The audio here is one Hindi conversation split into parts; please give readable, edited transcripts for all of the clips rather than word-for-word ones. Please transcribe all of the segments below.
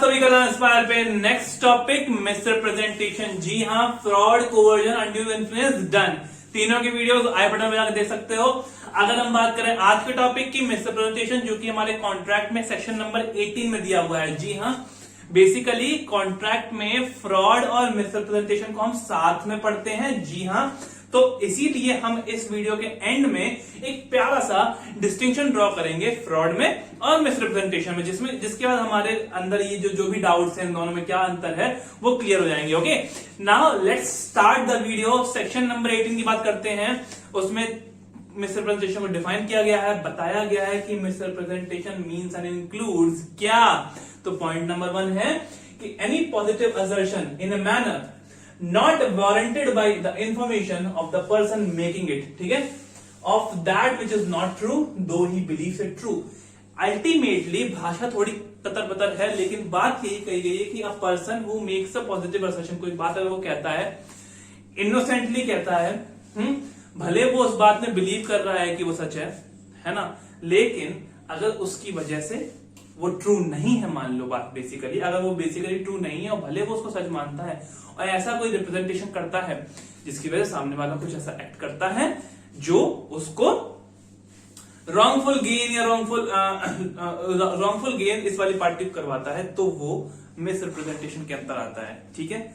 सभी का इंस्पायर पे नेक्स्ट टॉपिक मिस्टर प्रेजेंटेशन। जी हाँ, fraud, coercion, undue influence, done. तीनों की वीडियोस आई बटन में जाकर देख सकते हो। अगर हम बात करें आज के टॉपिक की, मिस्टर प्रेजेंटेशन, जो कि हमारे कॉन्ट्रैक्ट में सेक्शन नंबर 18 में दिया हुआ है। जी हाँ, बेसिकली कॉन्ट्रैक्ट में फ्रॉड और मिस्टर प्रेजेंटेशन को हम साथ में पढ़ते हैं। जी हाँ, तो इसीलिए हम इस वीडियो के एंड में एक प्यारा सा डिस्टिंक्शन ड्रॉ करेंगे फ्रॉड में और मिसरिप्रेजेंटेशन में, जिसके बाद हमारे अंदर ये जो भी डाउट्स हैं इन दोनों में क्या अंतर है वो क्लियर हो जाएंगे। Okay, now let's start the video. Section number 18 की बात करते हैं। उसमें मिसरिप्रेजेंटेशन को डिफाइन किया गया है, बताया गया है कि मिसरिप्रेजेंटेशन मीन्स एंड इंक्लूड्स क्या। तो पॉइंट नंबर 1 है कि any positive assertion in a manner not warranted by the information of the person making it, ठीक है, of that which is not true though he believes it true। Ultimately भाषा थोड़ी ततर बतर है, लेकिन बात यही कही गई है कि a person who makes a positive assertion, कोई बात अगर वो कहता है, इनोसेंटली कहता है, भले वो उस बात में बिलीव कर रहा है कि वो सच है ना, लेकिन अगर उसकी वजह से वो ट्रू नहीं है, मान लो बात बेसिकली, अगर वो बेसिकली ट्रू नहीं है और भले वो उसको सच मानता है और ऐसा कोई रिप्रेजेंटेशन करता है जिसकी वजह से सामने वाला कुछ ऐसा एक्ट करता है जो उसको रॉन्गफुल गेन या रॉन्गफुल गेन इस वाली पार्टी को करवाता है, तो वो मिस रिप्रेजेंटेशन के अंदर आता है। ठीक है,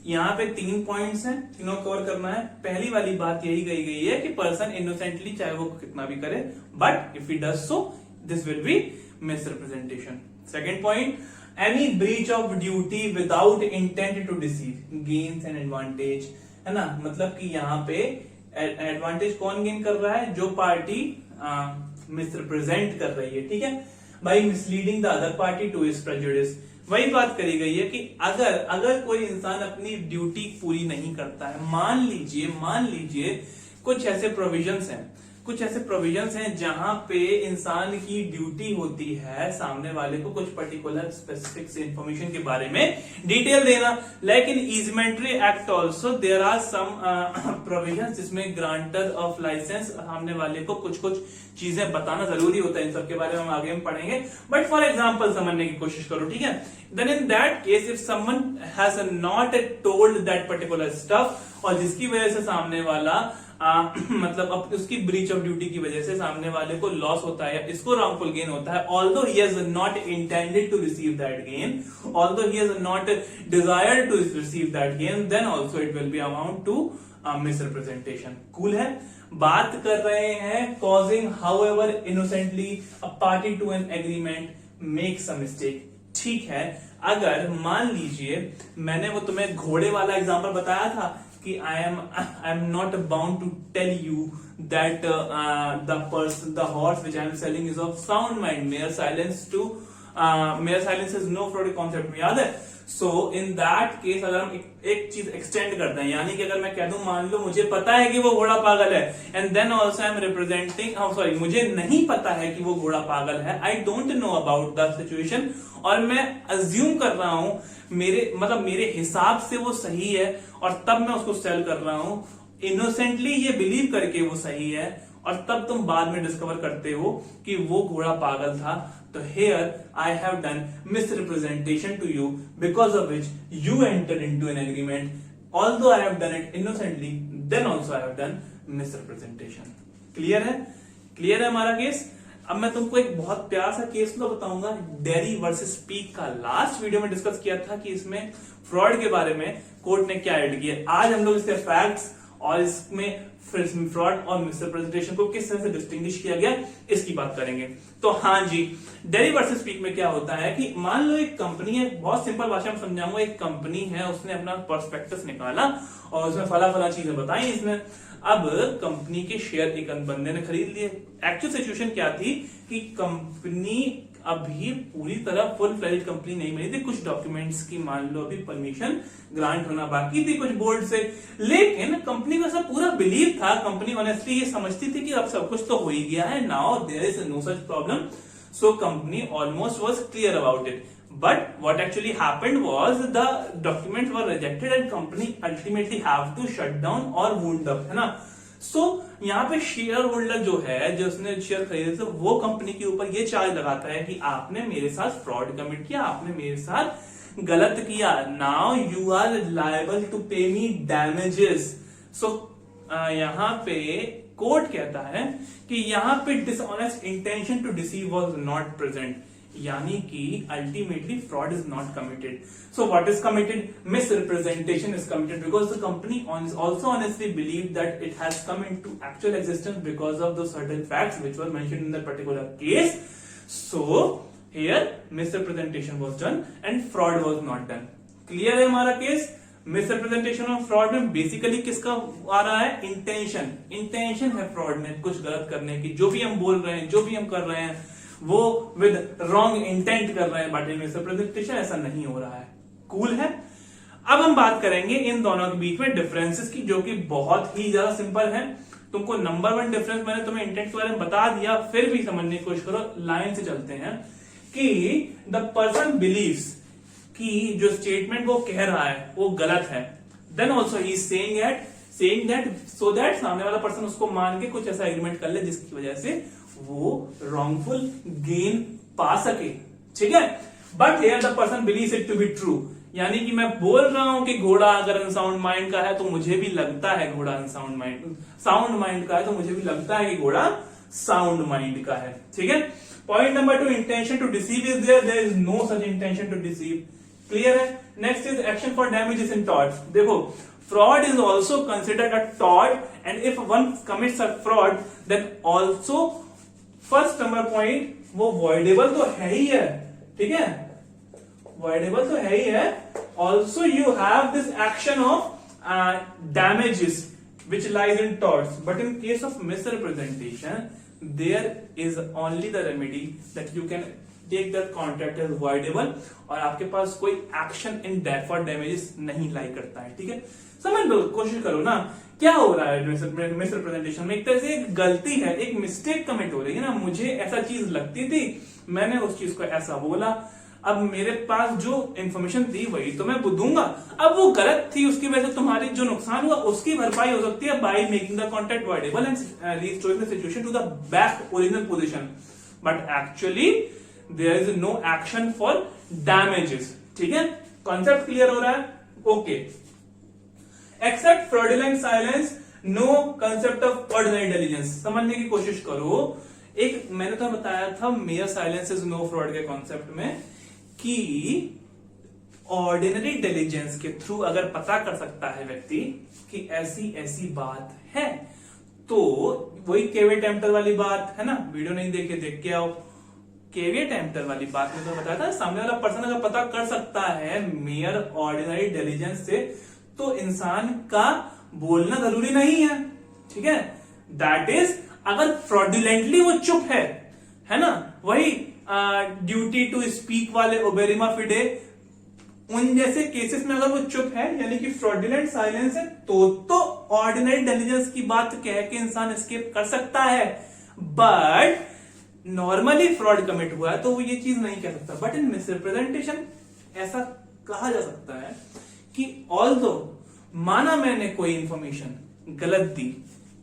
यहाँ पे 3 पॉइंट्स हैं, तीनों कवर करना है। पहली वाली बात यही कही गई है कि पर्सन इनोसेंटली चाहे वो कितना भी करे, but if he does so this will be misrepresentation। Second point, any breach of duty without intent to deceive gains an advantage, है ना, मतलब कि यहाँ पे एडवांटेज कौन गेन कर रहा है, जो पार्टी मिसरिप्रेजेंट कर रही है। ठीक है, by misleading the other party to his prejudice। वही बात करी गई है कि अगर कोई इंसान अपनी ड्यूटी पूरी नहीं करता है, मान लीजिए कुछ ऐसे प्रोविजंस हैं जहां पे इंसान की ड्यूटी होती है सामने वाले को कुछ पर्टिकुलर स्पेसिफिक इंफॉर्मेशन के बारे में डिटेल देना, लेकिन easementary act also there are some provisions जिसमें ग्रांटर ऑफ लाइसेंस सामने वाले को कुछ चीजें बताना जरूरी होता है। इन सब के बारे में हम आगे में पढ़ेंगे, बट फॉर एग्जाम्पल समझने की कोशिश करो। ठीक है, then in that case if someone has not told that particular stuff, और जिसकी वजह से सामने वाला मतलब अब उसकी ब्रीच ऑफ ड्यूटी की वजह से सामने वाले को लॉस होता है या इसको रॉन्गफुल गेन होता है, although he has not intended to receive that gain, although he has not desired to receive that gain, then also it will be amount to misrepresentation. Cool है। बात कर रहे हैं causing however innocently a party to an agreement makes a mistake. ठीक है, अगर मान लीजिए मैंने वो तुम्हें घोड़े वाला एग्जांपल बताया था कि I am not bound to tell you that the horse which I am selling is of sound mind, mere silence is no fraud concept में, याद है। सो इन दैट केस अगर हम एक चीज एक्सटेंड करते हैं, यानी कि अगर मैं कह दूं, मान लो मुझे पता है कि वो घोड़ा पागल है, and then also I am representing, मुझे नहीं पता है कि वो घोड़ा पागल है, I don't know about the situation, और मैं अज्यूम कर रहा हूं मेरे हिसाब से वो सही है, और तब मैं उसको सेल कर रहा हूं इनोसेंटली ये बिलीव करके वो सही है, और तब तुम बाद में डिस्कवर करते हो कि वो घोड़ा पागल था। तो here I have done misrepresentation to you because of which you entered into an agreement. Although I have done it innocently, then also I have done misrepresentation. Clear है हमारा केस। अब मैं तुमको एक बहुत प्यारा सा केस तो बताऊंगा, डेरी वर्सेस स्पीक का। लास्ट वीडियो में डिस्कस किया था कि इसमें फ्रॉड के बारे में कोर्ट ने क्या ऐड किया। आज हम लोग इसके फैक्ट्स और इसमें फ्रॉड और मिसरिप्रेजेंटेशन को किस तरह से डिस्टिंग्विश किया गया इसकी बात करेंगे। तो हाँ जी, डेरी वर्सेस स्पीक में क्या होता है कि मान लो एक कंपनी है, बहुत सिंपल भाषा में समझाऊंगा, एक कंपनी है, उसने अपना प्रोस्पेक्टस निकाला और उसमें फला चीजें बताई इसमें। अब कंपनी के शेयर एक बंदे ने खरीद लिए। एक्चुअल सिचुएशन क्या थी कि कंपनी अभी पूरी तरह फुल फ्लेज्ड कंपनी नहीं बनी थी, कुछ डॉक्यूमेंट्स की मान लो अभी परमिशन ग्रांट होना बाकी थी कुछ बोर्ड से, लेकिन कंपनी को सब पूरा बिलीव था, कंपनी ऑनेस्टली ये समझती थी कि अब सब कुछ तो हो ही गया है, now there is no such problem, so company almost was clear about it. But what actually happened was the documents were rejected and company ultimately have to shut down or wound up, है ना। सो यहाँ पे शेयर होल्डर जो है, जिसने शेयर खरीदे थे, वो कंपनी के ऊपर ये चार्ज लगाता है कि आपने मेरे साथ फ्रॉड कमिट किया, आपने मेरे साथ गलत किया, now you are liable to pay me damages. सो यहाँ पे कोर्ट कहता है कि यहाँ पे dishonest intention to deceive was not present, यानी कि ultimately fraud is not committed. So what is committed? Misrepresentation is committed because the company also honestly believed that it has come into actual existence because of the certain facts which were mentioned in that particular case. So here misrepresentation was done and fraud was not done. Clear है हमारा केस? मिसरिप्रेजेंटेशन और फ्रॉड में बेसिकली किसका आ रहा है? इंटेंशन। इंटेंशन है फ्रॉड में कुछ गलत करने की। जो भी हम बोल रहे हैं, जो भी हम कर रहे हैं, वो विद रॉन्ग इंटेंट कर रहे हैं, बट इन मिसरिप्रेजेंटेशन ऐसा नहीं हो रहा है। कूल है। अब हम बात करेंगे इन दोनों के बीच में डिफरेंसेस की, जो कि बहुत ही ज्यादा सिंपल है। तुमको नंबर वन डिफरेंस मैंने तुम्हें इंटेंट के बारे में बता दिया, फिर भी समझने की कोशिश करो। लाइन से चलते हैं कि द पर्सन बिलीव्स कि जो स्टेटमेंट वो कह रहा है वो गलत है, then also he is saying that so that सामने वाला पर्सन उसको मान के कुछ ऐसा एग्रीमेंट कर ले जिसकी वजह से वो रॉन्गफुल गेन पा सके। ठीक है, but here the person believes it to be true, यानी कि मैं बोल रहा हूं कि घोड़ा अगर अनसाउंड माइंड का है तो मुझे भी लगता है घोड़ा अनसाउंड माइंड, साउंड माइंड का है तो मुझे भी लगता है कि घोड़ा साउंड माइंड का है। ठीक है, point number 2, intention to deceive is there is no such intention to deceive. Clear है। Next is action for damages in tort. देखो, fraud is also considered a tort, and if one commits a fraud then also first number point वो voidable तो है ही है। ठीक है, voidable तो है ही है। also you have this action of damages which lies in torts, but in case of misrepresentation there is only the remedy that you can take that contract as voidable, और आपके पास कोई एक्शन इन फॉर डैमेजेस नहीं लाई करता है। ठीक है, समझ लो, कोशिश करो ना क्या हो रहा है मिसरिप्रेजेंटेशन में। एक तरह से एक गलती है, एक मिस्टेक कमिट हो रही है ना। मुझे ऐसा चीज लगती थी, मैंने उस चीज को ऐसा बोला, अब मेरे पास जो इंफॉर्मेशन थी वही तो मैं दूंगा। अब वो गलत थी, उसकी वजह से तुम्हारी जो नुकसान हुआ उसकी भरपाई हो सकती है by making the contract voidable and restoring the situation to the back original position, but actually there is no action for damages. ठीक है, कॉन्सेप्ट क्लियर हो रहा है? Okay. Except fraudulent silence, no concept of ordinary diligence. समझने की कोशिश करो। एक मैंने तो बताया था mere silence is no fraud के कॉन्सेप्ट में कि ऑर्डिनरी डिलीजेंस के थ्रू अगर पता कर सकता है व्यक्ति कि ऐसी ऐसी बात है, तो वही केवे टेम्पटर वाली बात है ना। वीडियो नहीं देखे, देख के आओ। केवे टेम्पटर वाली बात में तो बताया था, सामने वाला पर्सन अगर पता कर सकता है मेयर ऑर्डिनरी डिलीजेंस से, तो इंसान का बोलना जरूरी नहीं है। ठीक है, दैट इज अगर फ्रॉडुलेंटली वो चुप है ना, वही ड्यूटी टू स्पीक वाले ओबेरिमा फिडे, उन जैसे केसेस में अगर वो चुप है यानी कि फ्रॉडुलेंट साइलेंस है, तो ऑर्डिनरी डिलीजेंस की बात कह के इंसान एस्केप कर सकता है। बट नॉर्मली फ्रॉड कमिट हुआ है तो वो ये चीज नहीं कह सकता। बट इन मिसरिप्रेजेंटेशन ऐसा कहा जा सकता है कि ऑल्दो माना मैंने कोई इंफॉर्मेशन गलत दी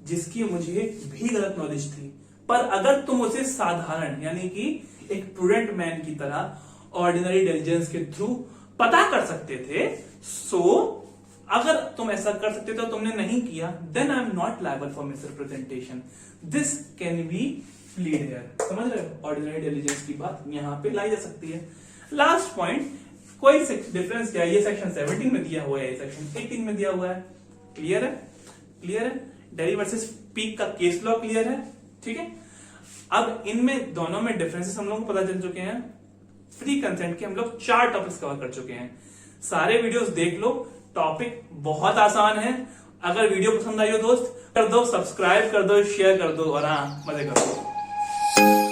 जिसकी मुझे भी गलत नॉलेज थी, पर अगर तुम उसे साधारण यानी कि एक प्रूडेंट मैन की तरह ऑर्डिनरी डिलीजेंस के थ्रू पता कर सकते थे, सो अगर तुम ऐसा कर सकते थे तो तुमने नहीं किया, then I am not liable for misrepresentation. This can be plead here. समझ रहे हो? ऑर्डिनरी डिलीजेंस की बात यहां पे लाई जा सकती है। लास्ट पॉइंट, कोई डिफरेंस क्या है? ये सेक्शन 17 में दिया हुआ है, ये सेक्शन 18 में दिया हुआ है। क्लियर है? क्लियर है? डेरी वर्सेस पीक का केस लॉ क्लियर है? ठीक है, अब इनमें दोनों में डिफरेंसेस हम लोग को पता चल चुके हैं। फ्री कंसेंट के हम लोग 4 टॉपिक्स कवर कर चुके हैं। सारे वीडियोस देख लो, टॉपिक बहुत आसान है। अगर वीडियो पसंद आई हो दोस्त, कर दो, सब्सक्राइब कर दो, शेयर कर दो और हाँ, मजे कर दो।